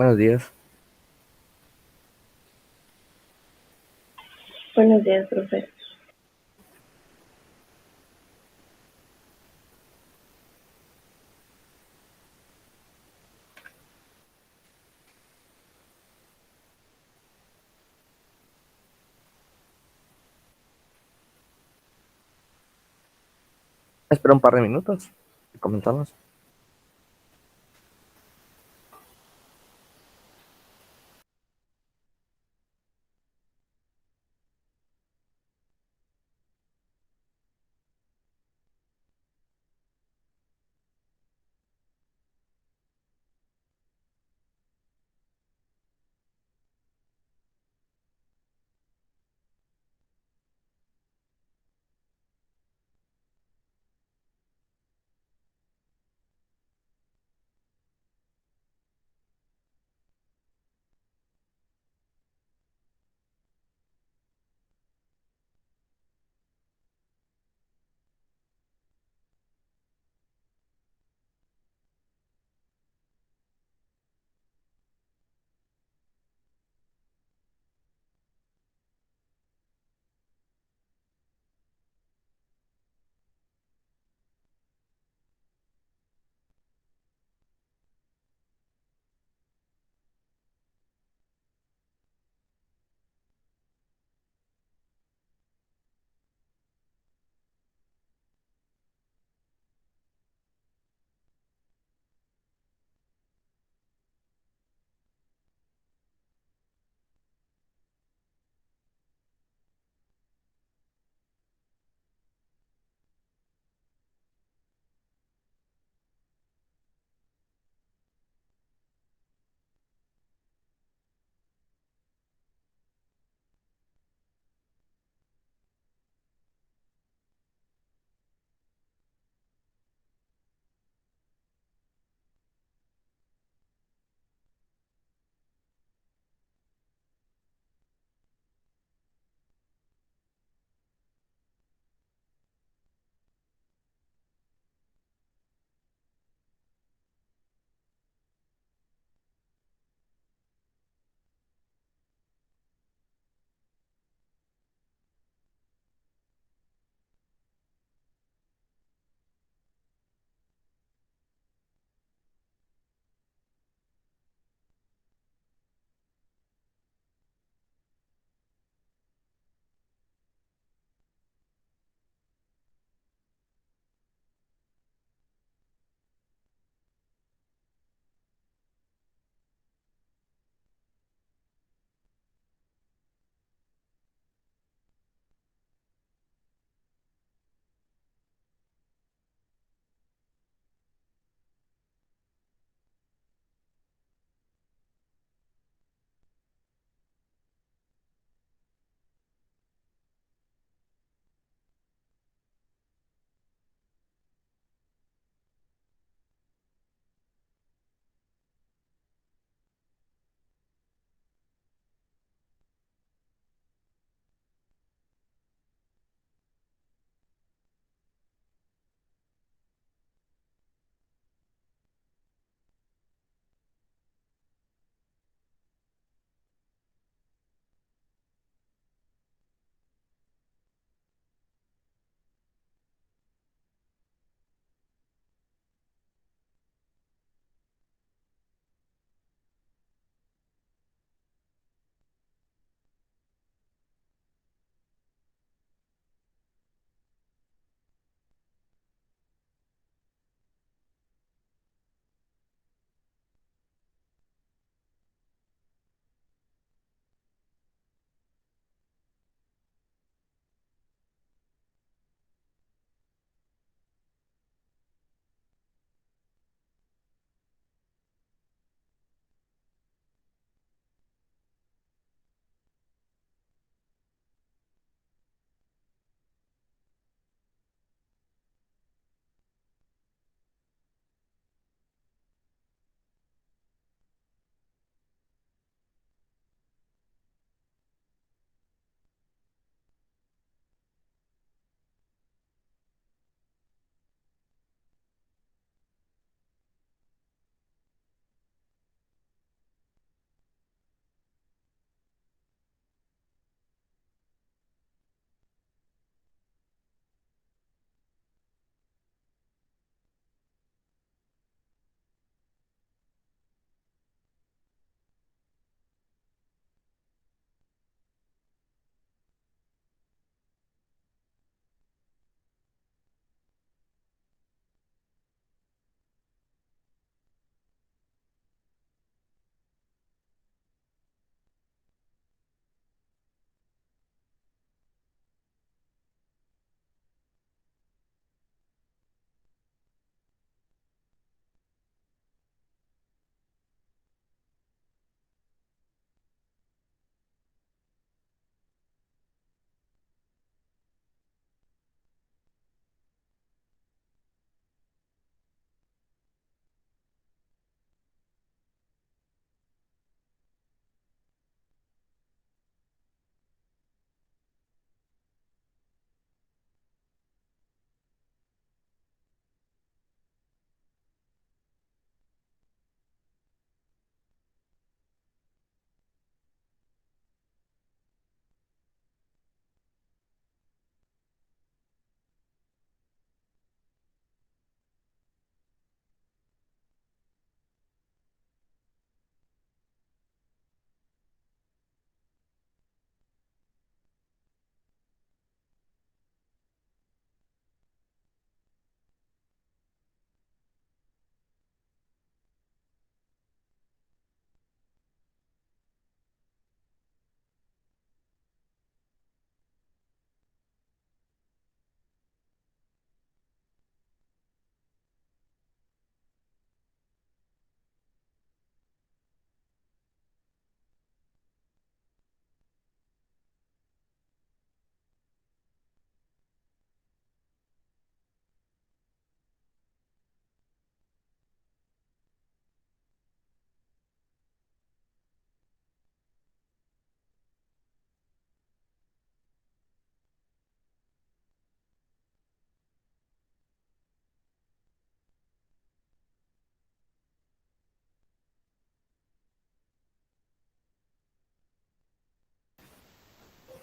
Buenos días. Buenos días, profe. Espera un par de minutos y comenzamos.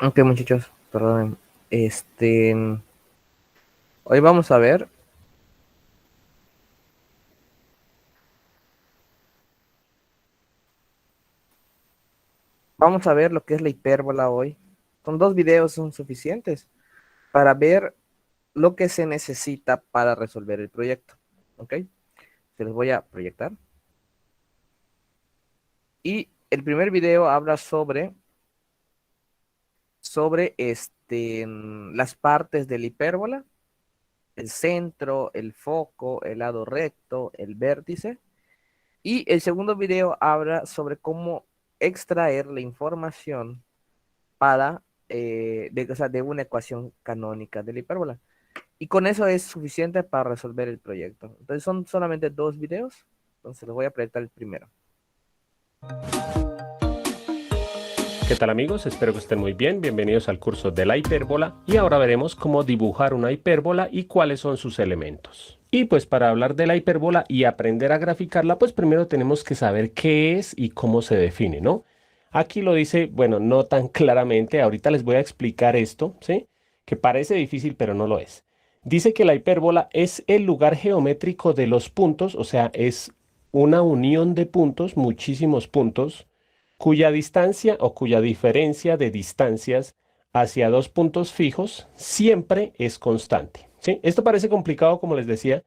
Ok, muchachos, perdón. Este, hoy vamos a ver lo que es la hipérbola hoy. Con dos videos son suficientes para ver lo que se necesita para resolver el proyecto. ¿Ok? Se los voy a proyectar. Y el primer video habla sobre las partes de la hipérbola, el centro, el foco, el lado recto, el vértice. Y el segundo video habla sobre cómo extraer la información o sea, de una ecuación canónica de la hipérbola. Y con eso es suficiente para resolver el proyecto. Entonces son solamente dos videos. Entonces les voy a proyectar el primero. ¿Qué tal amigos? Espero que estén muy bien. Bienvenidos al curso de la hipérbola y ahora veremos cómo dibujar una hipérbola y cuáles son sus elementos. Y pues para hablar de la hipérbola y aprender a graficarla, pues primero tenemos que saber qué es y cómo se define, ¿no? Aquí lo dice, bueno, no tan claramente, ahorita les voy a explicar esto, ¿sí? Que parece difícil, pero no lo es. Dice que la hipérbola es el lugar geométrico de los puntos, o sea, es una unión de puntos, muchísimos puntos cuya distancia o cuya diferencia de distancias hacia dos puntos fijos siempre es constante. ¿Sí? Esto parece complicado, como les decía,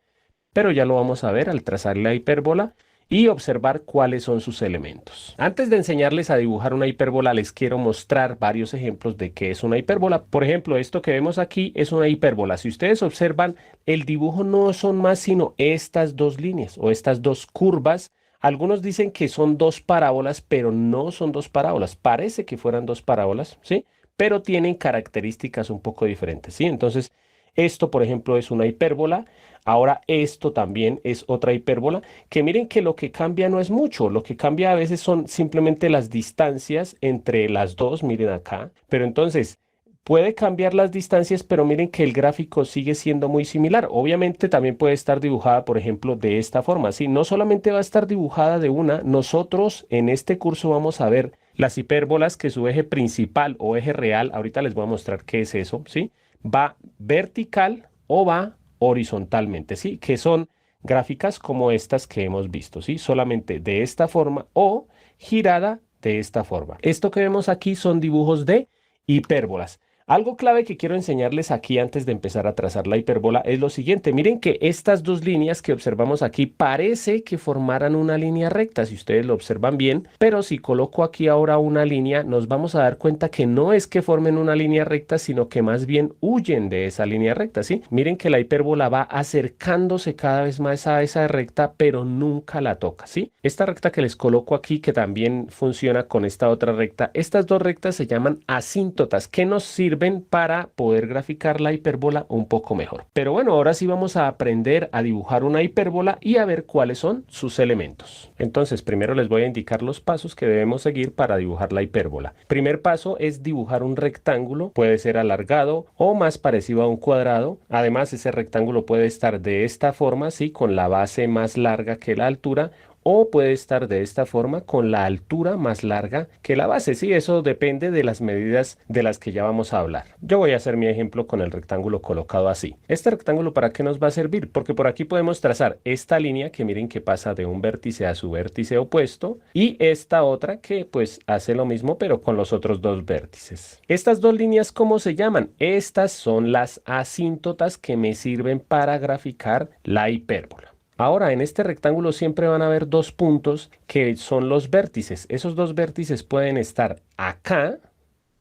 pero ya lo vamos a ver al trazar la hipérbola y observar cuáles son sus elementos. Antes de enseñarles a dibujar una hipérbola, les quiero mostrar varios ejemplos de qué es una hipérbola. Por ejemplo, esto que vemos aquí es una hipérbola. Si ustedes observan, el dibujo no son más sino estas dos líneas o estas dos curvas. Algunos dicen que son dos parábolas, pero no son dos parábolas. Parece que fueran dos parábolas, ¿sí? Pero tienen características un poco diferentes, ¿sí? Entonces, esto, por ejemplo, es una hipérbola. Ahora esto también es otra hipérbola, que miren que lo que cambia no es mucho, lo que cambia a veces son simplemente las distancias entre las dos, miren acá, pero entonces puede cambiar las distancias, pero miren que el gráfico sigue siendo muy similar. Obviamente también puede estar dibujada, por ejemplo, de esta forma, ¿sí? No solamente va a estar dibujada de una, nosotros en este curso vamos a ver las hipérbolas que su eje principal o eje real, ahorita les voy a mostrar qué es eso, ¿sí? Va vertical o va horizontalmente, ¿sí? Que son gráficas como estas que hemos visto, ¿sí? Solamente de esta forma o girada de esta forma. Esto que vemos aquí son dibujos de hipérbolas. Algo clave que quiero enseñarles aquí antes de empezar a trazar la hipérbola es lo siguiente. Miren que estas dos líneas que observamos aquí parece que formaran una línea recta, si ustedes lo observan bien, pero si coloco aquí ahora una línea, nos vamos a dar cuenta que no es que formen una línea recta, sino que más bien huyen de esa línea recta, ¿sí? Miren que la hipérbola va acercándose cada vez más a esa recta, pero nunca la toca, ¿sí? Esta recta que les coloco aquí, que también funciona con esta otra recta, estas dos rectas se llaman asíntotas, que nos sirven para poder graficar la hipérbola un poco mejor. Pero bueno, ahora sí vamos a aprender a dibujar una hipérbola y a ver cuáles son sus elementos. Entonces, primero les voy a indicar los pasos que debemos seguir para dibujar la hipérbola. Primer paso es dibujar un rectángulo, puede ser alargado o más parecido a un cuadrado. Además, ese rectángulo puede estar de esta forma, sí, con la base más larga que la altura, o puede estar de esta forma con la altura más larga que la base. Sí, eso depende de las medidas de las que ya vamos a hablar. Yo voy a hacer mi ejemplo con el rectángulo colocado así. ¿Este rectángulo para qué nos va a servir? Porque por aquí podemos trazar esta línea que miren que pasa de un vértice a su vértice opuesto y esta otra que pues hace lo mismo pero con los otros dos vértices. Estas dos líneas, ¿cómo se llaman? Estas son las asíntotas que me sirven para graficar la hipérbola. Ahora, en este rectángulo siempre van a haber dos puntos que son los vértices. Esos dos vértices pueden estar acá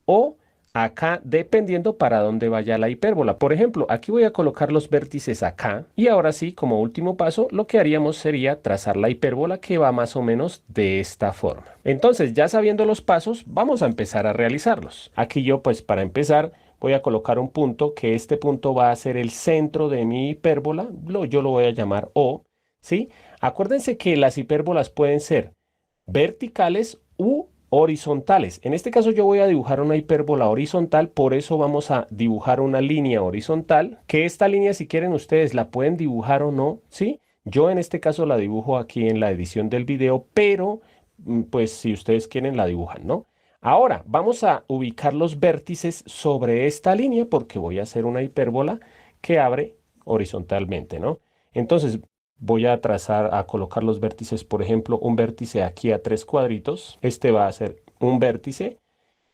o acá, dependiendo para dónde vaya la hipérbola. Por ejemplo, aquí voy a colocar los vértices acá y ahora sí, como último paso, lo que haríamos sería trazar la hipérbola que va más o menos de esta forma. Entonces, ya sabiendo los pasos, vamos a empezar a realizarlos. Aquí yo, pues para empezar, voy a colocar un punto que este punto va a ser el centro de mi hipérbola. Yo lo voy a llamar O. ¿Sí? Acuérdense que las hipérbolas pueden ser verticales u horizontales. En este caso yo voy a dibujar una hipérbola horizontal, por eso vamos a dibujar una línea horizontal, que esta línea si quieren ustedes la pueden dibujar o no, ¿sí? Yo en este caso la dibujo aquí en la edición del video, pero pues si ustedes quieren la dibujan, ¿no? Ahora, vamos a ubicar los vértices sobre esta línea porque voy a hacer una hipérbola que abre horizontalmente, ¿no? Entonces, voy a trazar, a colocar los vértices, por ejemplo, un vértice aquí a 3 cuadritos. Este va a ser un vértice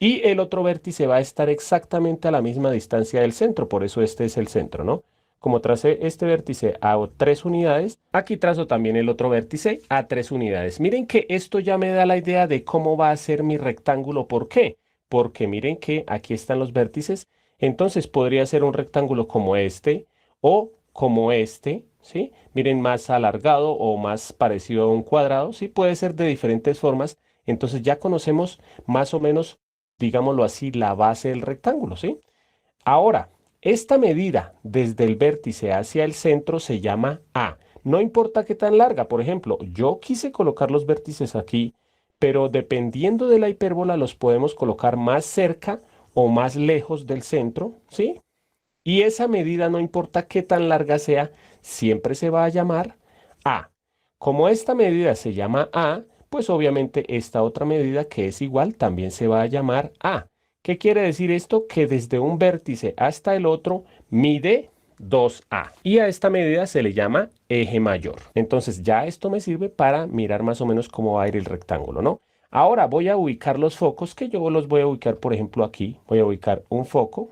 y el otro vértice va a estar exactamente a la misma distancia del centro, por eso este es el centro, ¿no? Como tracé este vértice a 3 unidades, aquí trazo también el otro vértice a 3 unidades. Miren que esto ya me da la idea de cómo va a ser mi rectángulo. ¿Por qué? Porque miren que aquí están los vértices. Entonces podría ser un rectángulo como este o como este, ¿sí? Miren, más alargado o más parecido a un cuadrado, ¿sí? Puede ser de diferentes formas. Entonces ya conocemos más o menos, digámoslo así, la base del rectángulo, ¿sí? Ahora, esta medida desde el vértice hacia el centro se llama A. No importa qué tan larga, por ejemplo, yo quise colocar los vértices aquí, pero dependiendo de la hipérbola los podemos colocar más cerca o más lejos del centro, ¿sí? Y esa medida, no importa qué tan larga sea, siempre se va a llamar A. Como esta medida se llama A, pues obviamente esta otra medida que es igual también se va a llamar A. ¿Qué quiere decir esto? Que desde un vértice hasta el otro mide 2A. Y a esta medida se le llama eje mayor. Entonces ya esto me sirve para mirar más o menos cómo va a ir el rectángulo, ¿no? Ahora voy a ubicar los focos, que yo los voy a ubicar, por ejemplo, aquí. Voy a ubicar un foco.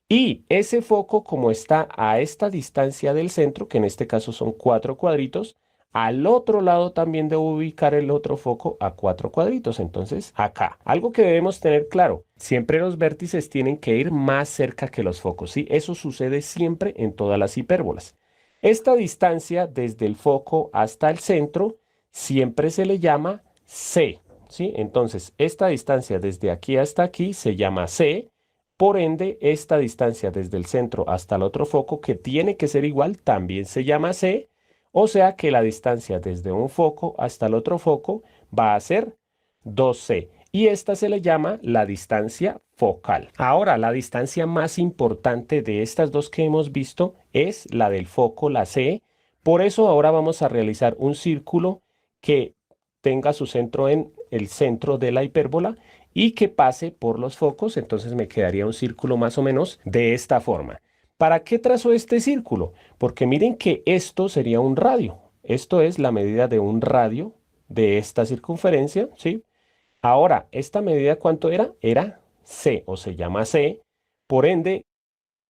Y ese foco, como está a esta distancia del centro, que en este caso son 4 cuadritos, al otro lado también debo ubicar el otro foco a 4 cuadritos. Entonces, acá, algo que debemos tener claro, siempre los vértices tienen que ir más cerca que los focos, ¿sí? Eso sucede siempre en todas las hipérbolas. Esta distancia desde el foco hasta el centro siempre se le llama C, ¿sí? Entonces, esta distancia desde aquí hasta aquí se llama C. Por ende, esta distancia desde el centro hasta el otro foco, que tiene que ser igual, también se llama C. O sea que la distancia desde un foco hasta el otro foco va a ser 2C. Y esta se le llama la distancia focal. Ahora, la distancia más importante de estas dos que hemos visto es la del foco, la C. Por eso ahora vamos a realizar un círculo que tenga su centro en el centro de la hipérbola y que pase por los focos. Entonces me quedaría un círculo más o menos de esta forma. ¿Para qué trazo este círculo? Porque miren que esto sería un radio. Esto es la medida de un radio de esta circunferencia, ¿sí? Ahora, ¿esta medida cuánto era? Era C, o se llama C. Por ende,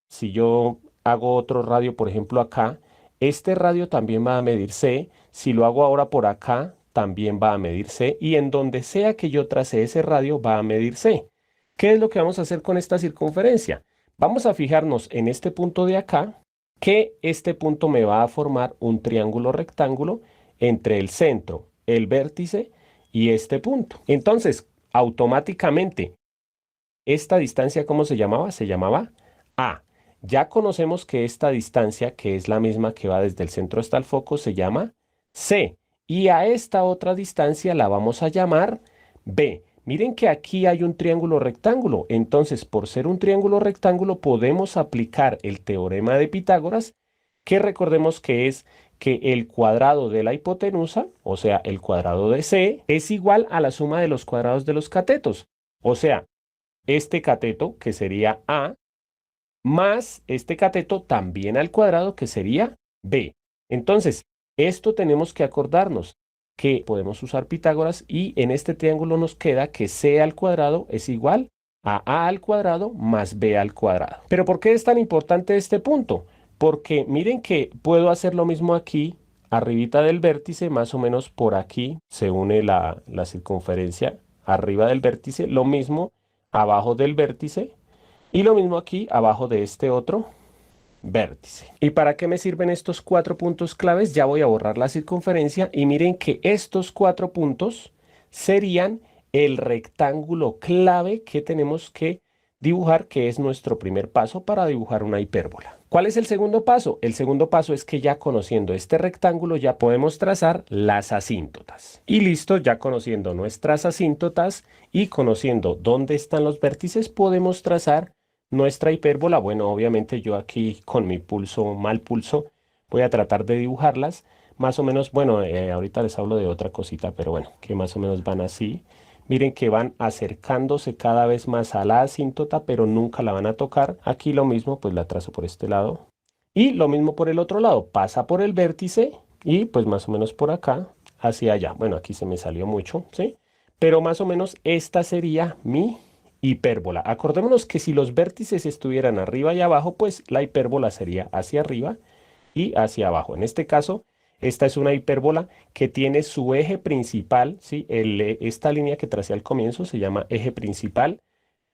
si yo hago otro radio, por ejemplo, acá, este radio también va a medir C. Si lo hago ahora por acá, también va a medir C. Y en donde sea que yo trace ese radio, va a medir C. ¿Qué es lo que vamos a hacer con esta circunferencia? Vamos a fijarnos en este punto de acá, que este punto me va a formar un triángulo rectángulo entre el centro, el vértice y este punto. Entonces, automáticamente, esta distancia, ¿cómo se llamaba? Se llamaba A. Ya conocemos que esta distancia, que es la misma que va desde el centro hasta el foco, se llama C. Y a esta otra distancia la vamos a llamar B. Miren que aquí hay un triángulo rectángulo. Entonces, por ser un triángulo rectángulo, podemos aplicar el teorema de Pitágoras, que recordemos que es que el cuadrado de la hipotenusa, o sea, el cuadrado de C, es igual a la suma de los cuadrados de los catetos. O sea, este cateto, que sería A, más este cateto también al cuadrado, que sería B. Entonces, esto tenemos que acordarnos que podemos usar Pitágoras y en este triángulo nos queda que C al cuadrado es igual a A al cuadrado más B al cuadrado. ¿Pero por qué es tan importante este punto? Porque miren que puedo hacer lo mismo aquí, arribita del vértice, más o menos por aquí se une la circunferencia arriba del vértice, lo mismo abajo del vértice y lo mismo aquí abajo de este otro vértice. ¿Y para qué me sirven estos 4 puntos claves? Ya voy a borrar la circunferencia y miren que estos 4 puntos serían el rectángulo clave que tenemos que dibujar, que es nuestro primer paso para dibujar una hipérbola. ¿Cuál es el segundo paso? El segundo paso es que ya conociendo este rectángulo ya podemos trazar las asíntotas. Y listo, ya conociendo nuestras asíntotas y conociendo dónde están los vértices, podemos trazar nuestra hipérbola. Bueno, obviamente yo aquí con mi pulso, mal pulso, voy a tratar de dibujarlas. Más o menos, bueno, ahorita les hablo de otra cosita, pero bueno, que más o menos van así. Miren que van acercándose cada vez más a la asíntota, pero nunca la van a tocar. Aquí lo mismo, pues la trazo por este lado. Y lo mismo por el otro lado, pasa por el vértice y pues más o menos por acá hacia allá. Bueno, aquí se me salió mucho, ¿sí? Pero más o menos esta sería mi hipérbola. Acordémonos que si los vértices estuvieran arriba y abajo, pues la hipérbola sería hacia arriba y hacia abajo. En este caso, esta es una hipérbola que tiene su eje principal, ¿sí? Esta línea que tracé al comienzo se llama eje principal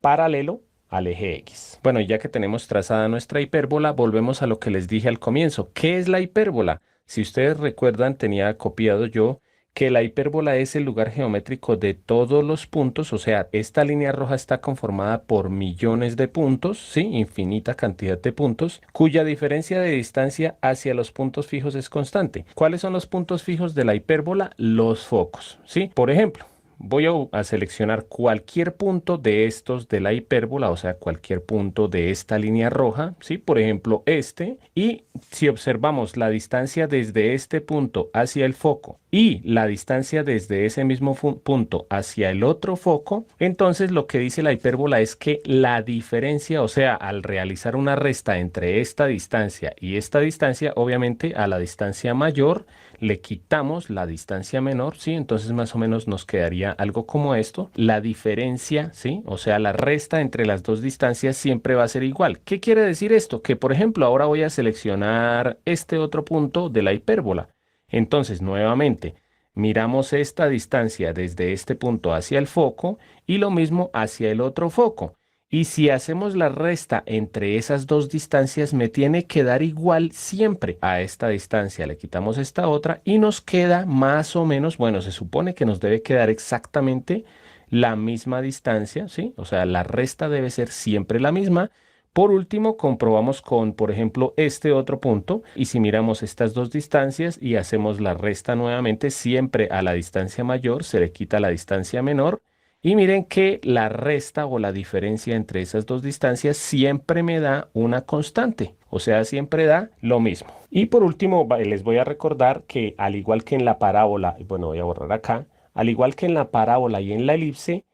paralelo al eje X. Bueno, ya que tenemos trazada nuestra hipérbola, volvemos a lo que les dije al comienzo. ¿Qué es la hipérbola? Si ustedes recuerdan, tenía copiado yo que la hipérbola es el lugar geométrico de todos los puntos, o sea, esta línea roja está conformada por millones de puntos, ¿sí? Infinita cantidad de puntos, cuya diferencia de distancia hacia los puntos fijos es constante. ¿Cuáles son los puntos fijos de la hipérbola? Los focos, ¿sí? Por ejemplo, voy a seleccionar cualquier punto de estos de la hipérbola, o sea, cualquier punto de esta línea roja, ¿sí? Por ejemplo, este. Y si observamos la distancia desde este punto hacia el foco y la distancia desde ese mismo punto hacia el otro foco, entonces lo que dice la hipérbola es que la diferencia, o sea, al realizar una resta entre esta distancia y esta distancia, obviamente a la distancia mayor le quitamos la distancia menor, ¿sí? Entonces más o menos nos quedaría algo como esto. La diferencia, ¿sí? O sea, la resta entre las dos distancias siempre va a ser igual. ¿Qué quiere decir esto? Que, por ejemplo, ahora voy a seleccionar este otro punto de la hipérbola. Entonces, nuevamente, miramos esta distancia desde este punto hacia el foco y lo mismo hacia el otro foco. Y si hacemos la resta entre esas dos distancias, me tiene que dar igual siempre a esta distancia. Le quitamos esta otra y nos queda más o menos, bueno, se supone que nos debe quedar exactamente la misma distancia, ¿sí? O sea, la resta debe ser siempre la misma. Por último, comprobamos con, por ejemplo, este otro punto. Y si miramos estas dos distancias y hacemos la resta nuevamente, siempre a la distancia mayor se le quita la distancia menor. Y miren que la resta o la diferencia entre esas dos distancias siempre me da una constante, o sea, siempre da lo mismo. Y por último, les voy a recordar que al igual que en la parábola, bueno, voy a borrar acá, al igual que en la parábola y en la elipse,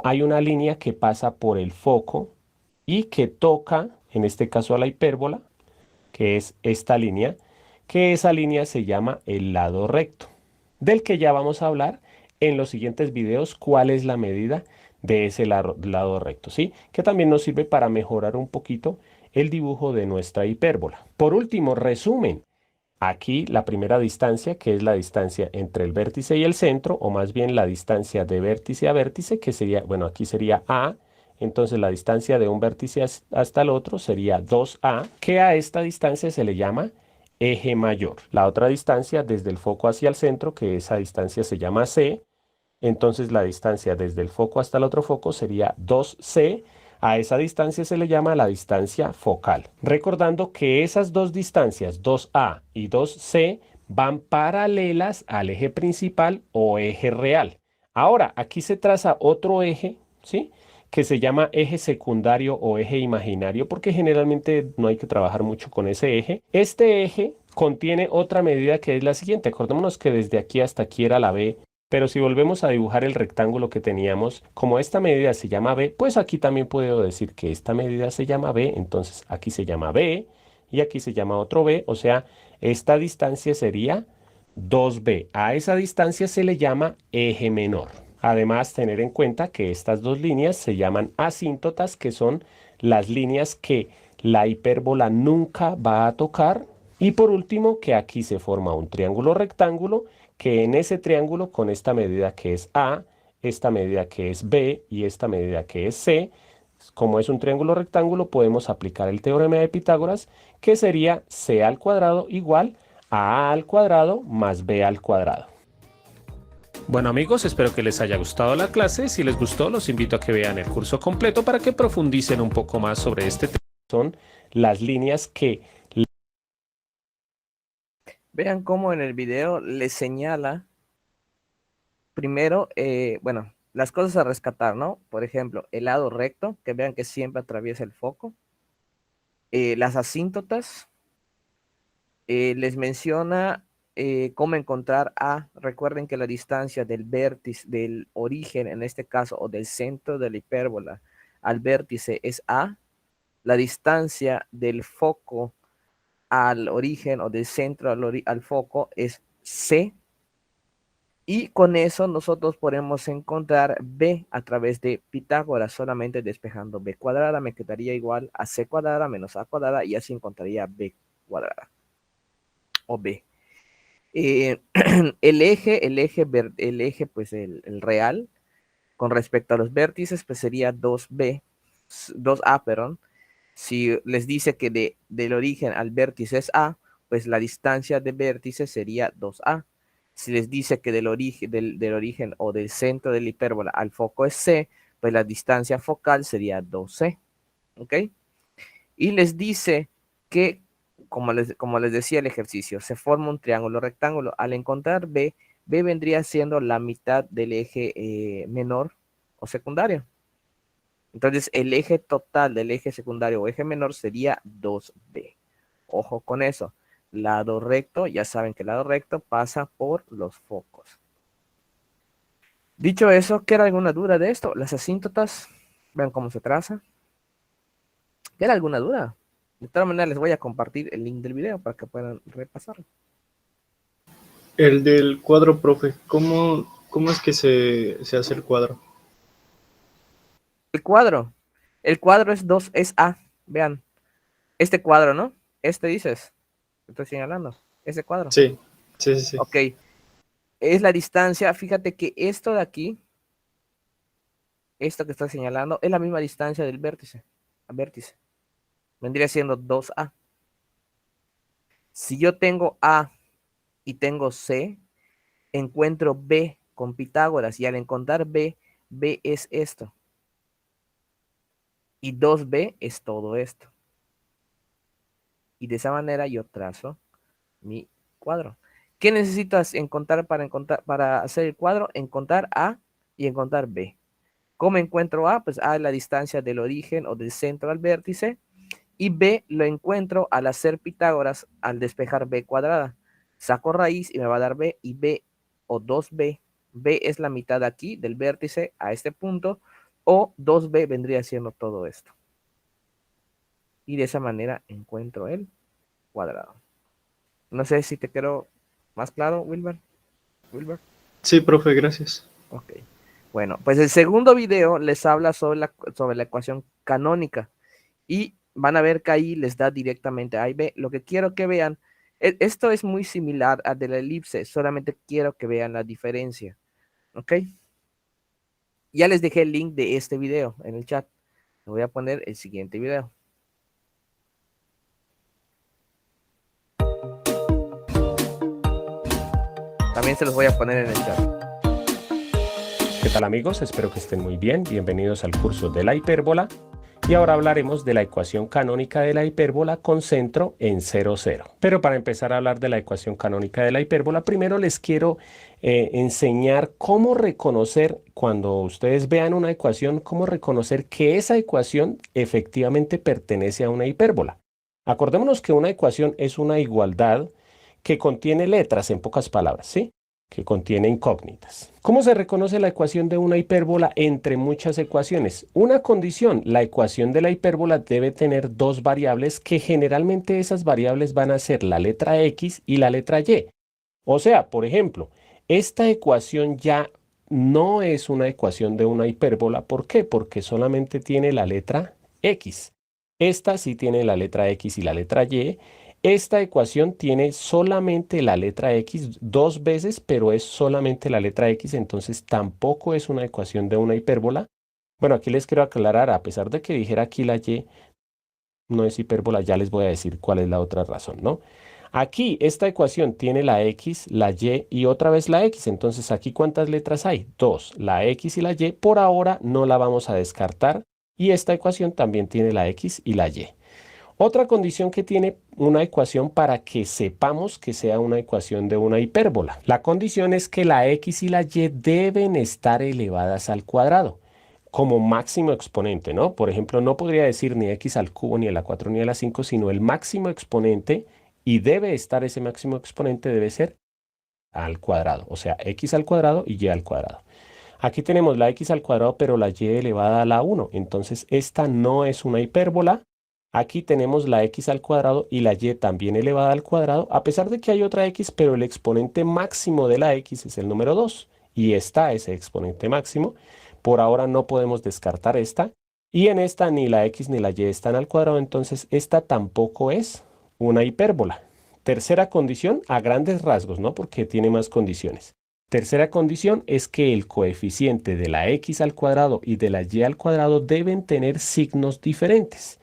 hay una línea que pasa por el foco y que toca, en este caso a la hipérbola, que es esta línea, que esa línea se llama el lado recto, del que ya vamos a hablar en los siguientes videos cuál es la medida de ese lado recto, ¿sí? Que también nos sirve para mejorar un poquito el dibujo de nuestra hipérbola. Por último, resumen. Aquí la primera distancia, que es la distancia entre el vértice y el centro, o más bien la distancia de vértice a vértice, que sería, bueno, aquí sería A. Entonces la distancia de un vértice hasta el otro sería 2A, que a esta distancia se le llama eje mayor. La otra distancia desde el foco hacia el centro, que esa distancia se llama C. Entonces la distancia desde el foco hasta el otro foco sería 2C. A esa distancia se le llama la distancia focal. Recordando que esas dos distancias, 2A y 2C, van paralelas al eje principal o eje real. Ahora, aquí se traza otro eje, ¿sí? Que se llama eje secundario o eje imaginario, porque generalmente no hay que trabajar mucho con ese eje. Este eje contiene otra medida que es la siguiente. Acordémonos que desde aquí hasta aquí era la B. Pero si volvemos a dibujar el rectángulo que teníamos, como esta medida se llama B, pues aquí también puedo decir que esta medida se llama B, entonces aquí se llama B y aquí se llama otro B, o sea, esta distancia sería 2B. A esa distancia se le llama eje menor. Además, tener en cuenta que estas dos líneas se llaman asíntotas, que son las líneas que la hipérbola nunca va a tocar. Y por último, que aquí se forma un triángulo rectángulo, que en ese triángulo con esta medida que es A, esta medida que es B y esta medida que es C, como es un triángulo rectángulo, podemos aplicar el teorema de Pitágoras, que sería C al cuadrado igual a al cuadrado más B al cuadrado. Bueno amigos, espero que les haya gustado la clase. Si les gustó, los invito a que vean el curso completo para que profundicen un poco más sobre este tema. Son las líneas que... Vean cómo en el video les señala primero, bueno, las cosas a rescatar, ¿no? Por ejemplo, el lado recto, que vean que siempre atraviesa el foco. Las asíntotas, les menciona cómo encontrar A. Recuerden que la distancia del vértice, del origen en este caso, o del centro de la hipérbola al vértice es A. La distancia del foco al origen o del centro al foco es C. Y con eso nosotros podemos encontrar B a través de Pitágoras, solamente despejando B cuadrada me quedaría igual a C cuadrada menos A cuadrada y así encontraría B cuadrada o B. El eje pues el real con respecto a los vértices pues sería 2A, perdón. Si les dice que del origen al vértice es A, pues la distancia de vértice sería 2A. Si les dice que del origen o del centro de la hipérbola al foco es C, pues la distancia focal sería 2C. ¿Ok? Y les dice que, como les decía el ejercicio, se forma un triángulo rectángulo. Al encontrar B, B vendría siendo la mitad del eje menor o secundario. Entonces, el eje total del eje secundario o eje menor sería 2B. Ojo con eso. Lado recto, ya saben que el lado recto pasa por los focos. Dicho eso, ¿queda alguna duda de esto? Las asíntotas, vean cómo se traza. ¿Queda alguna duda? De todas maneras, les voy a compartir el link del video para que puedan repasarlo. El del cuadro, profe, ¿cómo es que se hace el cuadro? El cuadro es A. Vean, este cuadro, ¿no? Este dices, estoy señalando, este cuadro. Sí. Ok, es la distancia, fíjate que esto de aquí, esto que está señalando, es la misma distancia del vértice, al vértice. Vendría siendo 2A. Si yo tengo A y tengo C, encuentro B con Pitágoras, y al encontrar B, B es esto. Y 2B es todo esto. Y de esa manera yo trazo mi cuadro. ¿Qué necesitas encontrar para hacer el cuadro? Encontrar A y encontrar B. ¿Cómo encuentro A? Pues A es la distancia del origen o del centro al vértice. Y B lo encuentro al hacer Pitágoras, al despejar B cuadrada. Saco raíz y me va a dar B, y B o 2B. B es la mitad aquí del vértice a este punto, o 2B vendría siendo todo esto. Y de esa manera encuentro el cuadrado. No sé si te quedó más claro, Wilber. Sí, profe, gracias. Ok. Bueno, pues el segundo video les habla sobre la ecuación canónica. Y van a ver que ahí les da directamente A y B. Lo que quiero que vean, esto es muy similar al de la elipse, solamente quiero que vean la diferencia. ¿Ok? Ya les dejé el link de este video en el chat. Les voy a poner el siguiente video. También se los voy a poner en el chat. ¿Qué tal, amigos? Espero que estén muy bien. Bienvenidos al curso de la hipérbola. Y ahora hablaremos de la ecuación canónica de la hipérbola con centro en 0, 0. Pero para empezar a hablar de la ecuación canónica de la hipérbola, primero les quiero enseñar cómo reconocer, cuando ustedes vean una ecuación, cómo reconocer que esa ecuación efectivamente pertenece a una hipérbola. Acordémonos que una ecuación es una igualdad que contiene letras, en pocas palabras, ¿sí? Que contiene incógnitas. ¿Cómo se reconoce la ecuación de una hipérbola entre muchas ecuaciones? Una condición: la ecuación de la hipérbola debe tener dos variables, que generalmente esas variables van a ser la letra X y la letra Y. O sea, por ejemplo, esta ecuación ya no es una ecuación de una hipérbola. ¿Por qué? Porque solamente tiene la letra X. Esta sí tiene la letra X y la letra Y. Esta ecuación tiene solamente la letra X dos veces, pero es solamente la letra X, entonces tampoco es una ecuación de una hipérbola. Bueno, aquí les quiero aclarar, a pesar de que dijera aquí la Y no es hipérbola, ya les voy a decir cuál es la otra razón, ¿no? Aquí esta ecuación tiene la X, la Y y otra vez la X, entonces aquí ¿cuántas letras hay? Dos, la X y la Y. Por ahora no la vamos a descartar, y esta ecuación también tiene la X y la Y. Otra condición que tiene una ecuación para que sepamos que sea una ecuación de una hipérbola: la condición es que la X y la Y deben estar elevadas al cuadrado como máximo exponente, ¿no? Por ejemplo, no podría decir ni X al cubo, ni a la 4, ni a la 5, sino el máximo exponente, y debe estar ese máximo exponente, debe ser al cuadrado, o sea, x al cuadrado y y al cuadrado. Aquí tenemos la x al cuadrado, pero la y elevada a la 1. Entonces, esta no es una hipérbola. Aquí tenemos la x al cuadrado y la y también elevada al cuadrado, a pesar de que hay otra x, pero el exponente máximo de la x es el número 2. Y está ese exponente máximo. Por ahora no podemos descartar esta. Y en esta ni la x ni la y están al cuadrado, entonces esta tampoco es una hipérbola. Tercera condición, a grandes rasgos, ¿no? Porque tiene más condiciones. Tercera condición es que el coeficiente de la x al cuadrado y de la y al cuadrado deben tener signos diferentes.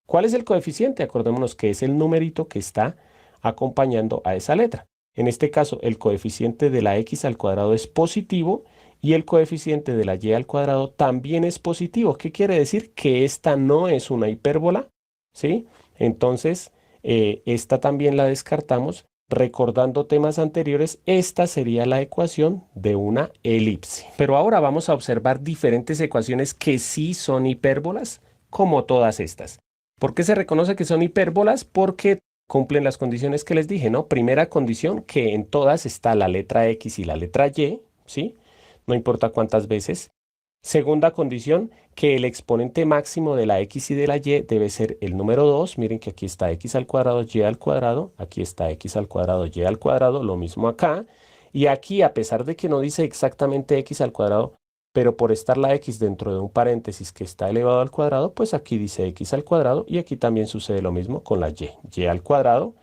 ¿Cuál es el coeficiente? Acordémonos que es el numerito que está acompañando a esa letra. En este caso, el coeficiente de la x al cuadrado es positivo y el coeficiente de la y al cuadrado también es positivo. ¿Qué quiere decir? Que esta no es una hipérbola, ¿sí? Entonces, esta también la descartamos. Recordando temas anteriores, esta sería la ecuación de una elipse. Pero ahora vamos a observar diferentes ecuaciones que sí son hipérbolas, como todas estas. ¿Por qué se reconoce que son hipérbolas? Porque cumplen las condiciones que les dije, ¿no? Primera condición, que en todas está la letra X y la letra Y, ¿sí? No importa cuántas veces. Segunda condición, que el exponente máximo de la x y de la y debe ser el número 2. Miren que aquí está x al cuadrado, y al cuadrado. Aquí está x al cuadrado, y al cuadrado. Lo mismo acá. Y aquí, a pesar de que no dice exactamente x al cuadrado, pero por estar la x dentro de un paréntesis que está elevado al cuadrado, pues aquí dice x al cuadrado. Y aquí también sucede lo mismo con la y al cuadrado.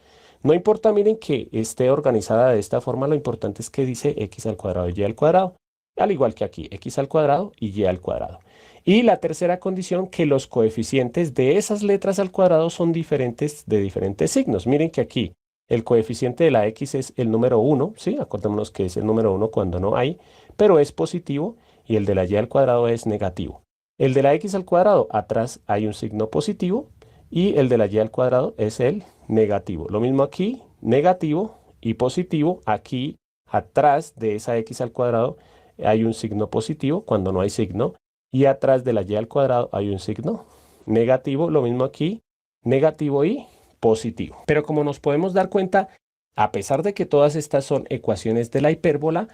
No importa, miren que esté organizada de esta forma, lo importante es que dice x al cuadrado, y al cuadrado. Al igual que aquí, x al cuadrado y y al cuadrado. Y la tercera condición, que los coeficientes de esas letras al cuadrado son diferentes de diferentes signos. Miren que aquí el coeficiente de la x es el número 1, ¿sí? Acordémonos que es el número 1 cuando no hay, pero es positivo, y el de la y al cuadrado es negativo. El de la x al cuadrado, atrás hay un signo positivo, y el de la y al cuadrado es el negativo. Lo mismo aquí, negativo y positivo. Aquí, atrás de esa x al cuadrado, hay un signo positivo cuando no hay signo, y atrás de la y al cuadrado hay un signo negativo, lo mismo aquí, negativo y positivo. Pero como nos podemos dar cuenta, a pesar de que todas estas son ecuaciones de la hipérbola,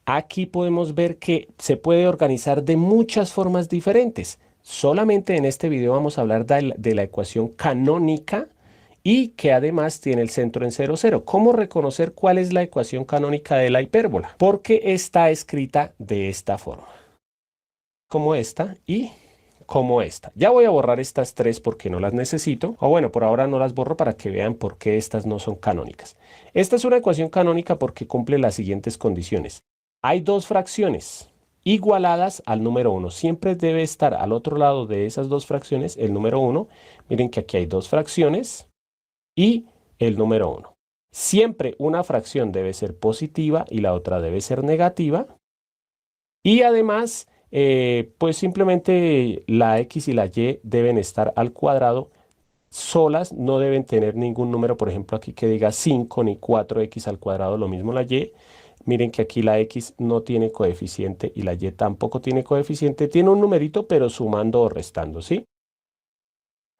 aquí podemos ver que se puede organizar de muchas formas diferentes. Solamente en este video vamos a hablar de la ecuación canónica, y que además tiene el centro en 0, 0. ¿Cómo reconocer cuál es la ecuación canónica de la hipérbola? Porque está escrita de esta forma, como esta y como esta. Ya voy a borrar estas tres porque no las necesito, o bueno, por ahora no las borro para que vean por qué estas no son canónicas. Esta es una ecuación canónica porque cumple las siguientes condiciones. Hay dos fracciones igualadas al número 1. Siempre debe estar al otro lado de esas dos fracciones el número 1. Miren que aquí hay dos fracciones y el número 1. Siempre una fracción debe ser positiva y la otra debe ser negativa. Y además, pues simplemente la x y la y deben estar al cuadrado solas, no deben tener ningún número, por ejemplo, aquí que diga 5 ni 4x al cuadrado, lo mismo la y. Miren que aquí la x no tiene coeficiente y la y tampoco tiene coeficiente. Tiene un numerito, pero sumando o restando, ¿sí?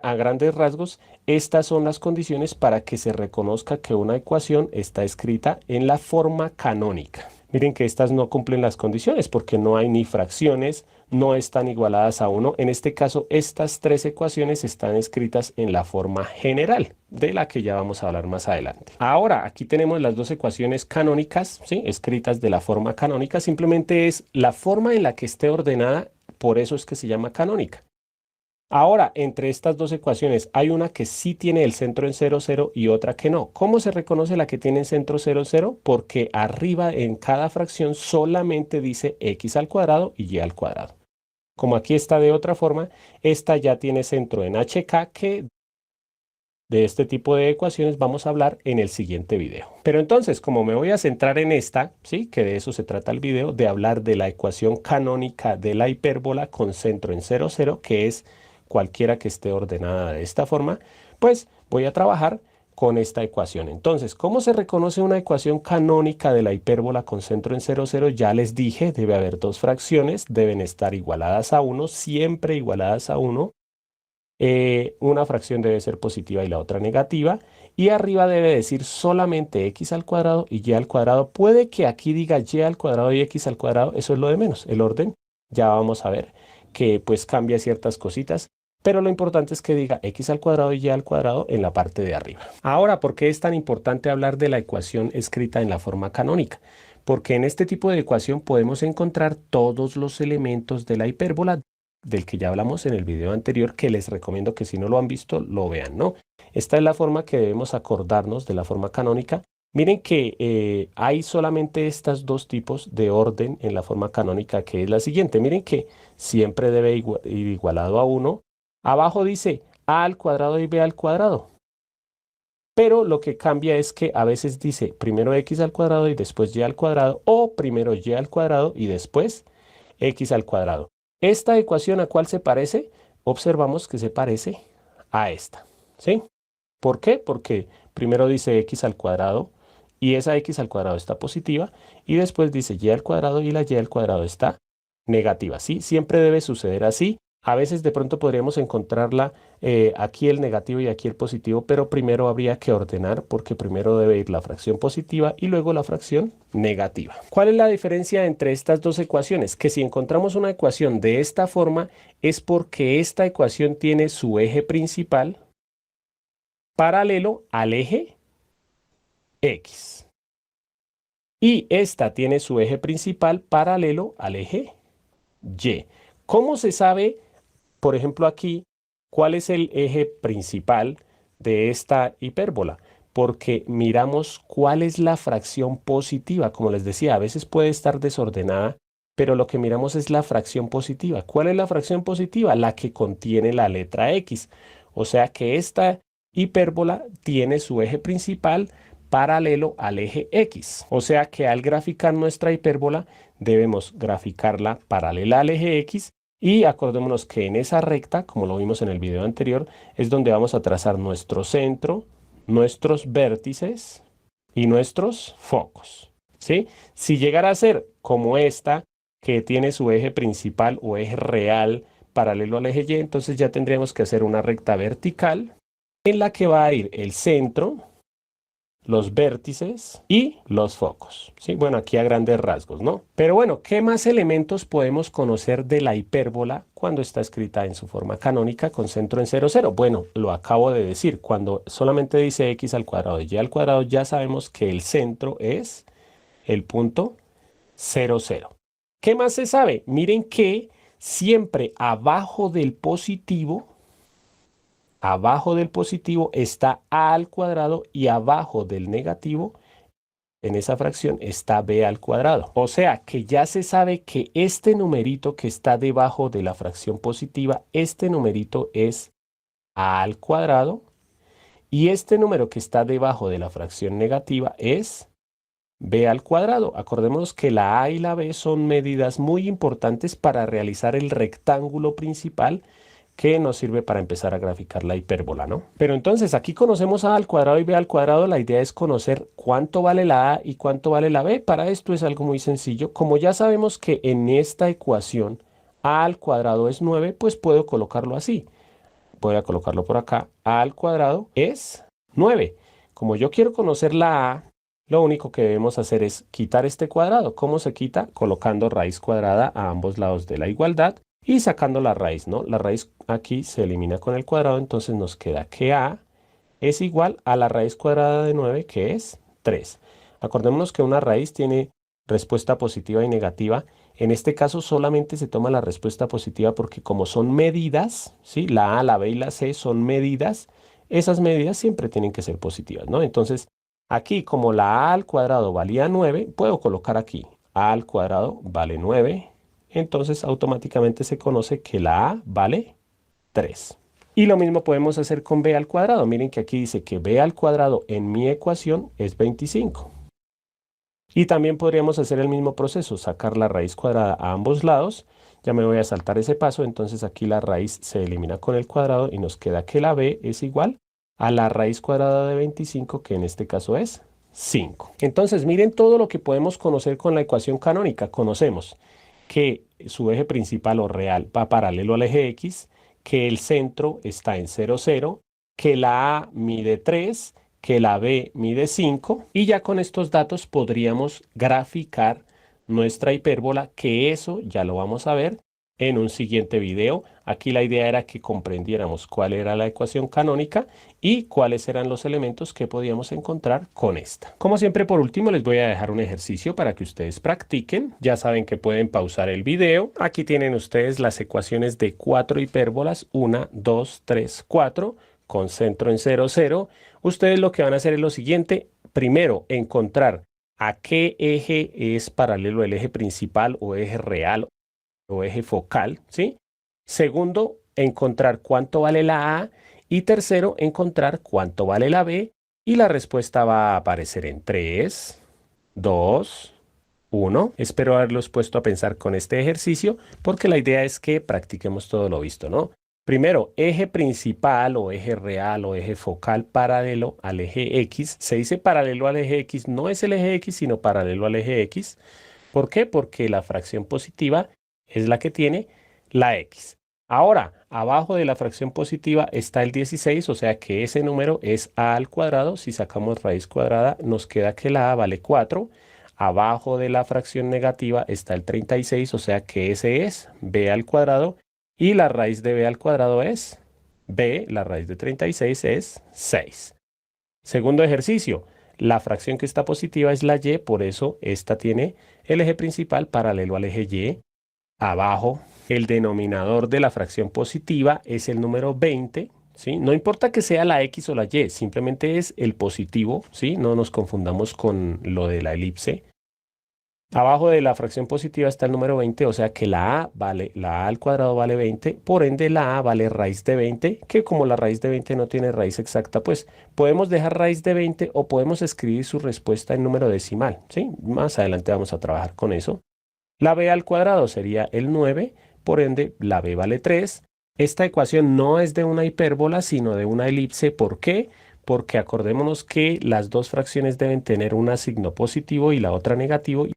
A grandes rasgos, estas son las condiciones para que se reconozca que una ecuación está escrita en la forma canónica. Miren que estas no cumplen las condiciones porque no hay ni fracciones, no están igualadas a 1. En este caso, estas tres ecuaciones están escritas en la forma general, de la que ya vamos a hablar más adelante. Ahora, aquí tenemos las dos ecuaciones canónicas, ¿sí? Escritas de la forma canónica. Simplemente es la forma en la que esté ordenada, por eso es que se llama canónica. Ahora, entre estas dos ecuaciones hay una que sí tiene el centro en 0, 0 y otra que no. ¿Cómo se reconoce la que tiene en centro 0, 0? Porque arriba en cada fracción solamente dice x al cuadrado y y al cuadrado. Como aquí está de otra forma, esta ya tiene centro en hk, que de este tipo de ecuaciones vamos a hablar en el siguiente video. Pero entonces, como me voy a centrar en esta, ¿sí? Que de eso se trata el video, de hablar de la ecuación canónica de la hipérbola con centro en 0, 0, que es cualquiera que esté ordenada de esta forma, pues voy a trabajar con esta ecuación. Entonces, ¿cómo se reconoce una ecuación canónica de la hipérbola con centro en 0, 0? Ya les dije, debe haber dos fracciones, deben estar igualadas a 1, siempre igualadas a 1. Una fracción debe ser positiva y la otra negativa, y arriba debe decir solamente x al cuadrado y y al cuadrado. Puede que aquí diga y al cuadrado y x al cuadrado, eso es lo de menos. El orden ya vamos a ver que pues cambia ciertas cositas, pero lo importante es que diga x al cuadrado y y al cuadrado en la parte de arriba. Ahora, ¿por qué es tan importante hablar de la ecuación escrita en la forma canónica? Porque en este tipo de ecuación podemos encontrar todos los elementos de la hipérbola del que ya hablamos en el video anterior, que les recomiendo que si no lo han visto, lo vean, ¿no? Esta es la forma que debemos acordarnos de la forma canónica. Miren que hay solamente estos dos tipos de orden en la forma canónica, que es la siguiente. Miren que siempre debe ir igualado a 1. Abajo dice a al cuadrado y b al cuadrado. Pero lo que cambia es que a veces dice primero x al cuadrado y después y al cuadrado, o primero y al cuadrado y después x al cuadrado. Esta ecuación, ¿a cuál se parece? Observamos que se parece a esta, ¿sí? ¿Por qué? Porque primero dice x al cuadrado y esa x al cuadrado está positiva y después dice y al cuadrado y la y al cuadrado está negativa, ¿sí? Siempre debe suceder así. A veces de pronto podríamos encontrarla aquí el negativo y aquí el positivo, pero primero habría que ordenar porque primero debe ir la fracción positiva y luego la fracción negativa. ¿Cuál es la diferencia entre estas dos ecuaciones? Que si encontramos una ecuación de esta forma es porque esta ecuación tiene su eje principal paralelo al eje X. Y esta tiene su eje principal paralelo al eje Y. ¿Cómo se sabe, por ejemplo, aquí, cuál es el eje principal de esta hipérbola? Porque miramos cuál es la fracción positiva. Como les decía, a veces puede estar desordenada, pero lo que miramos es la fracción positiva. ¿Cuál es la fracción positiva? La que contiene la letra X. O sea que esta hipérbola tiene su eje principal paralelo al eje X. O sea que al graficar nuestra hipérbola debemos graficarla paralela al eje X y acordémonos que en esa recta, como lo vimos en el video anterior, es donde vamos a trazar nuestro centro, nuestros vértices y nuestros focos, ¿sí? Si llegara a ser como esta, que tiene su eje principal o eje real paralelo al eje Y, entonces ya tendríamos que hacer una recta vertical en la que va a ir el centro, los vértices y los focos, ¿sí? Bueno, aquí a grandes rasgos, ¿no? Pero bueno, ¿qué más elementos podemos conocer de la hipérbola cuando está escrita en su forma canónica con centro en 0, 0? Bueno, lo acabo de decir, cuando solamente dice x al cuadrado y y al cuadrado, ya sabemos que el centro es el punto 0, 0. ¿Qué más se sabe? Miren que siempre abajo del positivo está a al cuadrado y abajo del negativo, en esa fracción, está b al cuadrado. O sea que ya se sabe que este numerito que está debajo de la fracción positiva, este numerito es a al cuadrado y este número que está debajo de la fracción negativa es b al cuadrado. Acordémonos que la a y la b son medidas muy importantes para realizar el rectángulo principal que nos sirve para empezar a graficar la hipérbola, ¿no? Pero entonces aquí conocemos a al cuadrado y b al cuadrado. La idea es conocer cuánto vale la a y cuánto vale la b. Para esto es algo muy sencillo. Como ya sabemos que en esta ecuación a al cuadrado es 9, pues puedo colocarlo así. Voy a colocarlo por acá. A al cuadrado es 9. Como yo quiero conocer la a, lo único que debemos hacer es quitar este cuadrado. ¿Cómo se quita? Colocando raíz cuadrada a ambos lados de la igualdad y sacando la raíz, ¿no? La raíz aquí se elimina con el cuadrado, entonces nos queda que a es igual a la raíz cuadrada de 9, que es 3. Acordémonos que una raíz tiene respuesta positiva y negativa. En este caso solamente se toma la respuesta positiva porque como son medidas, ¿sí? La a, la b y la c son medidas, esas medidas siempre tienen que ser positivas, ¿no? Entonces, aquí como la a al cuadrado valía 9, puedo colocar aquí a al cuadrado vale 9. Entonces automáticamente se conoce que la a vale 3. Y lo mismo podemos hacer con b al cuadrado. Miren que aquí dice que b al cuadrado en mi ecuación es 25. Y también podríamos hacer el mismo proceso, sacar la raíz cuadrada a ambos lados. Ya me voy a saltar ese paso, entonces aquí la raíz se elimina con el cuadrado y nos queda que la b es igual a la raíz cuadrada de 25, que en este caso es 5. Entonces miren todo lo que podemos conocer con la ecuación canónica. Conocemos que su eje principal o real va paralelo al eje X, que el centro está en 0, 0, que la A mide 3, que la b mide 5 y ya con estos datos podríamos graficar nuestra hipérbola, que eso ya lo vamos a ver en un siguiente video. Aquí la idea era que comprendiéramos cuál era la ecuación canónica y cuáles eran los elementos que podíamos encontrar con esta. Como siempre, por último, les voy a dejar un ejercicio para que ustedes practiquen. Ya saben que pueden pausar el video. Aquí tienen ustedes las ecuaciones de 4 hipérbolas, 1, 2, 3, 4, con centro en 0, 0. Ustedes lo que van a hacer es lo siguiente. Primero, encontrar a qué eje es paralelo el eje principal o eje real o eje focal, ¿sí? Segundo, encontrar cuánto vale la A. Y tercero, encontrar cuánto vale la B. Y la respuesta va a aparecer en 3, 2, 1. Espero haberlos puesto a pensar con este ejercicio, porque la idea es que practiquemos todo lo visto, ¿no? Primero, eje principal o eje real o eje focal paralelo al eje X. Se dice paralelo al eje X, no es el eje X, sino paralelo al eje X. ¿Por qué? Porque la fracción positiva es la que tiene la X. Ahora, abajo de la fracción positiva está el 16, o sea que ese número es a al cuadrado. Si sacamos raíz cuadrada, nos queda que la a vale 4. Abajo de la fracción negativa está el 36, o sea que ese es b al cuadrado. Y la raíz de b al cuadrado es b, la raíz de 36 es 6. Segundo ejercicio, la fracción que está positiva es la y, por eso esta tiene el eje principal paralelo al eje y. Abajo, el denominador de la fracción positiva es el número 20, ¿sí? No importa que sea la x o la y, simplemente es el positivo, ¿sí? No nos confundamos con lo de la elipse. Abajo de la fracción positiva está el número 20, o sea que la a al cuadrado vale 20, por ende la a vale raíz de 20, que como la raíz de 20 no tiene raíz exacta, pues podemos dejar raíz de 20 o podemos escribir su respuesta en número decimal, ¿sí? Más adelante vamos a trabajar con eso. La b al cuadrado sería el 9, por ende la b vale 3. Esta ecuación no es de una hipérbola, sino de una elipse. ¿Por qué? Porque acordémonos que las dos fracciones deben tener un signo positivo y la otra negativo.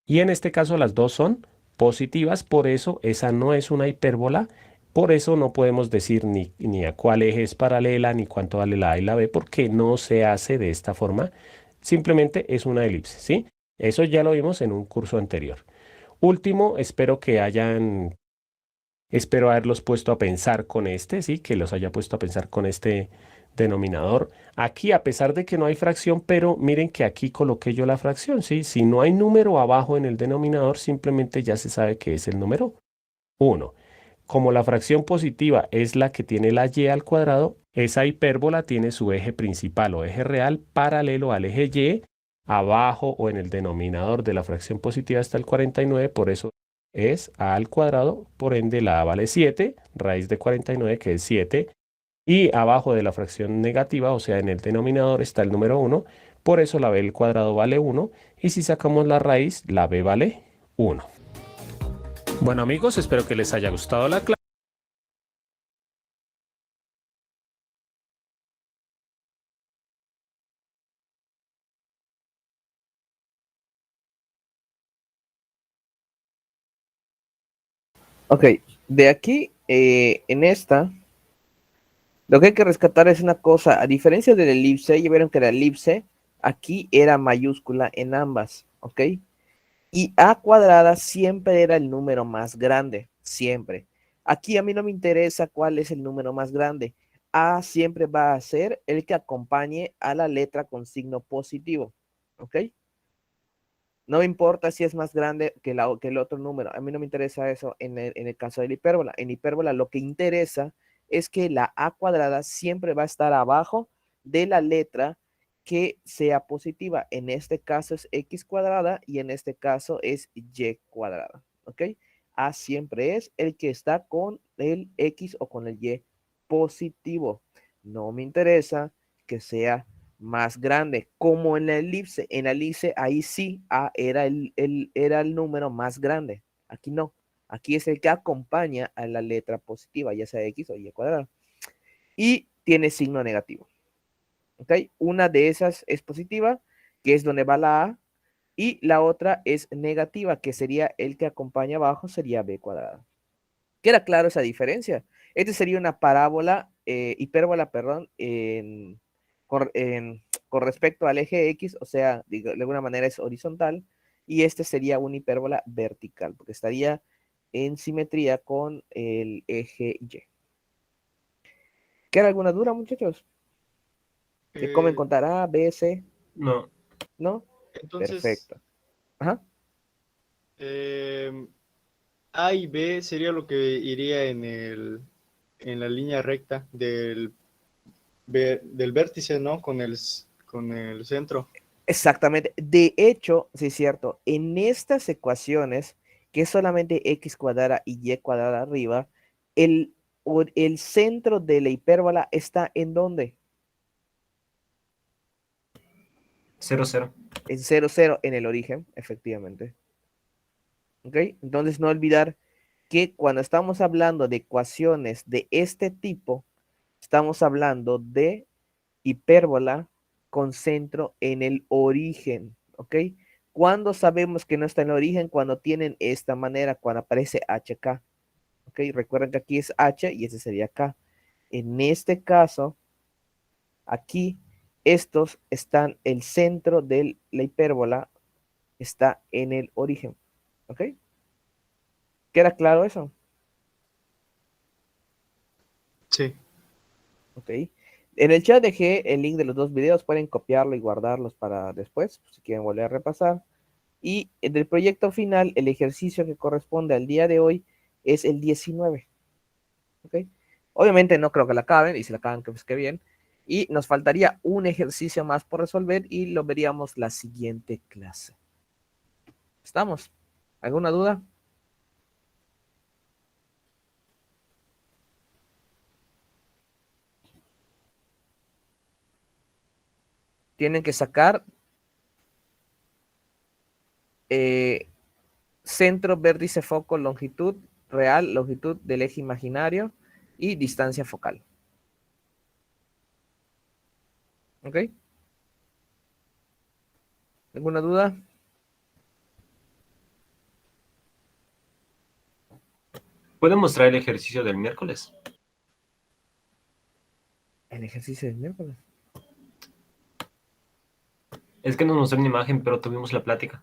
Y en este caso las dos son positivas, por eso esa no es una hipérbola. Por eso no podemos decir ni a cuál eje es paralela, ni cuánto vale la a y la b, porque no se hace de esta forma. Simplemente es una elipse, ¿sí? Eso ya lo vimos en un curso anterior. Último, espero haberlos puesto a pensar con este, sí, que los haya puesto a pensar con este denominador. Aquí, a pesar de que no hay fracción, pero miren que aquí coloqué yo la fracción, sí. Si no hay número abajo en el denominador, simplemente ya se sabe que es el número 1. Como la fracción positiva es la que tiene la y al cuadrado, esa hipérbola tiene su eje principal o eje real paralelo al eje y. Abajo o en el denominador de la fracción positiva está el 49, por eso es a al cuadrado, por ende la a vale 7, raíz de 49 que es 7. Y abajo de la fracción negativa, o sea en el denominador está el número 1, por eso la b al cuadrado vale 1. Y si sacamos la raíz, la b vale 1. Bueno amigos, espero que les haya gustado la clase. Ok, de aquí en esta, lo que hay que rescatar es una cosa, a diferencia de la elipse, ya vieron que la elipse aquí era mayúscula en ambas, ¿ok? Y a cuadrada siempre era el número más grande, siempre. Aquí a mí no me interesa cuál es el número más grande. A siempre va a ser el que acompañe a la letra con signo positivo, ¿ok? No me importa si es más grande que el otro número. A mí no me interesa eso en el caso de la hipérbola. En hipérbola lo que interesa es que la a cuadrada siempre va a estar abajo de la letra que sea positiva. En este caso es x cuadrada y en este caso es y cuadrada. ¿Ok? A siempre es el que está con el x o con el y positivo. No me interesa que sea más grande, como en la elipse. En la elipse, ahí sí A era el número más grande. Aquí no. Aquí es el que acompaña a la letra positiva, ya sea X o Y cuadrado. Y tiene signo negativo. ¿Ok? Una de esas es positiva, que es donde va la A, y la otra es negativa, que sería el que acompaña abajo, sería B cuadrado. ¿Queda claro esa diferencia? Esta sería una parábola, hipérbola, perdón, en con respecto al eje X, o sea, de alguna manera es horizontal, y este sería una hipérbola vertical, porque estaría en simetría con el eje Y. ¿Queda alguna duda, muchachos? ¿Se comen Eh, contar A, B, C? No. ¿No? entonces, Perfecto. Ajá. eh, A y B sería lo que iría en la línea recta del vértice, ¿no? Con el centro. Exactamente. De hecho, sí es cierto, en estas ecuaciones, que es solamente x cuadrada y y cuadrada arriba, el, el centro de la hipérbola está ¿en dónde? 0, 0. En 0, 0, en el origen, efectivamente. ¿Ok? Entonces, no olvidar que cuando estamos hablando de ecuaciones de este tipo, estamos hablando de hipérbola con centro en el origen, ¿ok? ¿Cuándo sabemos que no está en el origen? Cuando tienen esta manera, cuando aparece HK, ¿ok? Recuerden que aquí es H y ese sería K. En este caso, aquí, estos están, el centro de la hipérbola está en el origen, ¿ok? ¿Queda claro eso? Sí. Ok. En el chat dejé el link de los dos videos, pueden copiarlo y guardarlos para después, si quieren volver a repasar. Y del proyecto final, el ejercicio que corresponde al día de hoy es el 19. ¿Ok? Obviamente no creo que la acaben, y si la acaban, pues qué bien. Y nos faltaría un ejercicio más por resolver y lo veríamos la siguiente clase. ¿Estamos? ¿Alguna duda? Tienen que sacar eh, centro, vértice, foco, longitud real, longitud del eje imaginario y distancia focal. ¿Ok? ¿Alguna duda? ¿Pueden mostrar el ejercicio del miércoles? El ejercicio del miércoles. Es que no nos mostró una imagen, pero tuvimos la plática.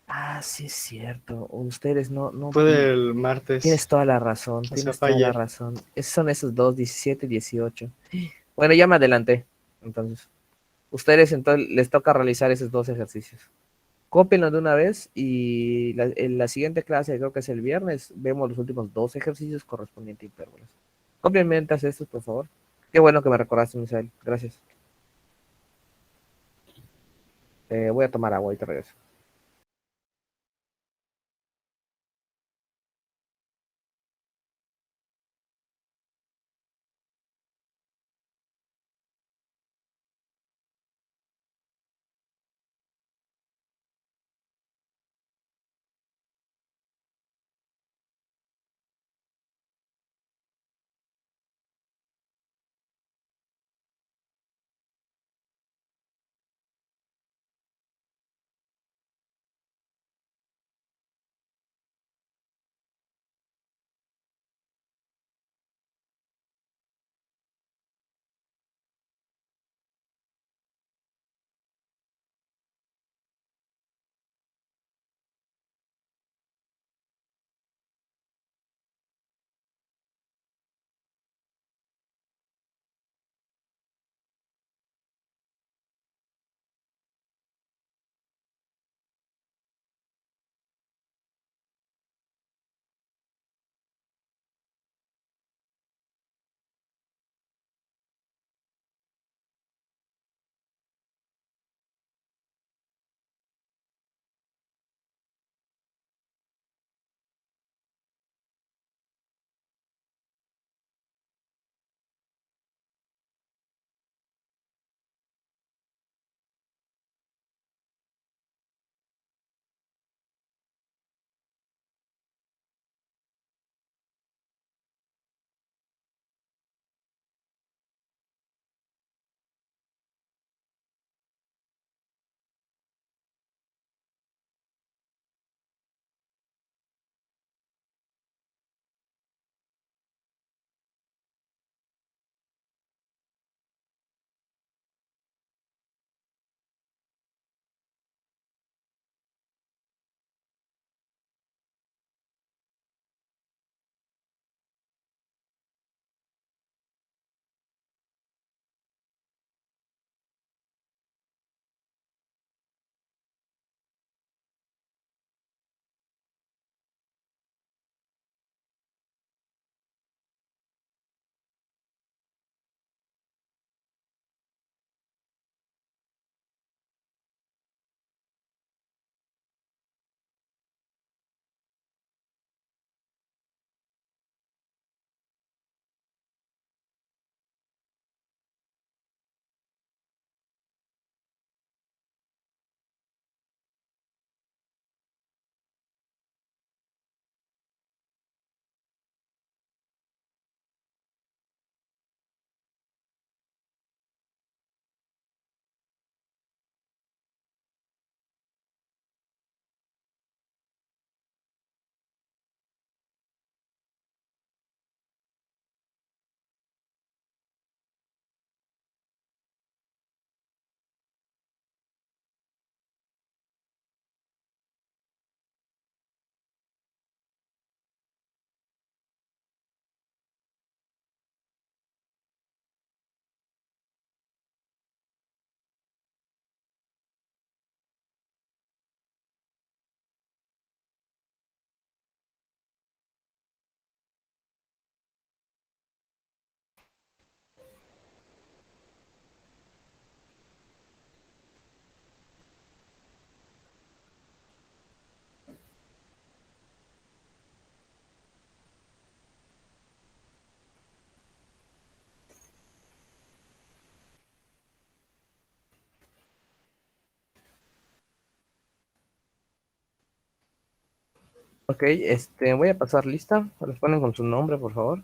Ah, sí es cierto. Ustedes no Fue del Tienes martes, toda la razón, o sea, tienes fue toda la ayer. razón. Son esos dos, 17 y 18. Bueno, ya me adelanté. Entonces, ustedes entonces les toca realizar esos dos ejercicios. Cópienlo de una vez y en la siguiente clase, creo que es el viernes, vemos los últimos dos ejercicios correspondientes a hipérbolas. Copien mientras estos, por favor. Qué bueno que me recordaste, Misael. Gracias. Voy a tomar agua y te regreso. Ok, voy a pasar lista. Responden con su nombre, por favor.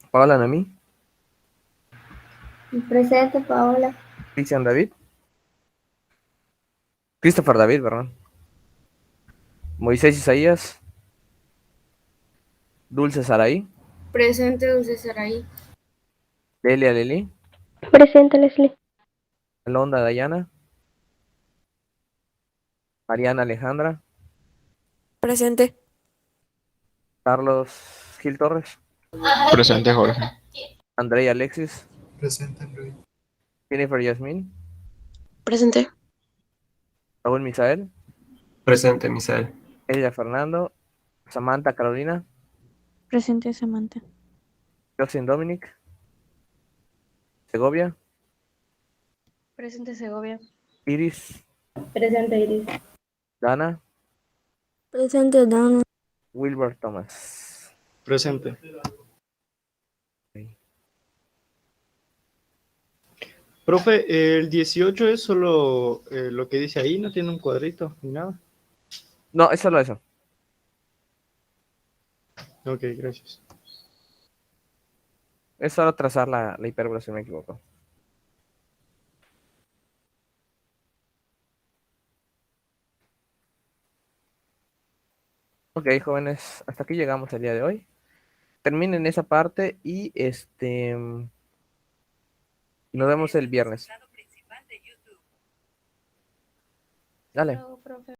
Paola Nami, Presente, Paola. Cristian David, Christopher David, perdón. Moisés Isaías, Dulce Saraí, Presente, Dulce Saraí. Delia Leli, Presente, Leslie. Alonda Dayana, Mariana Alejandra, Presente. Carlos Gil Torres, Presente, Jorge. Andrei Alexis, Presente, André. Jennifer Yasmin, Presente. Raúl Misael, Presente, Misael. Ella Fernando, Samantha Carolina, Presente, Samantha. Justin Dominic, Segovia, Presente, Segovia. Iris, Presente, Iris. Dana, Presente, Dana. Wilbur Thomas. Presente. Profe, el 18 es solo lo que dice ahí, no tiene un cuadrito ni nada. No, es solo eso. Ok, gracias. Es solo trazar la hipérbola, si no me equivoco. Ok, jóvenes, hasta aquí llegamos el día de hoy. Terminen esa parte y nos vemos el viernes. Dale. Luego, profe.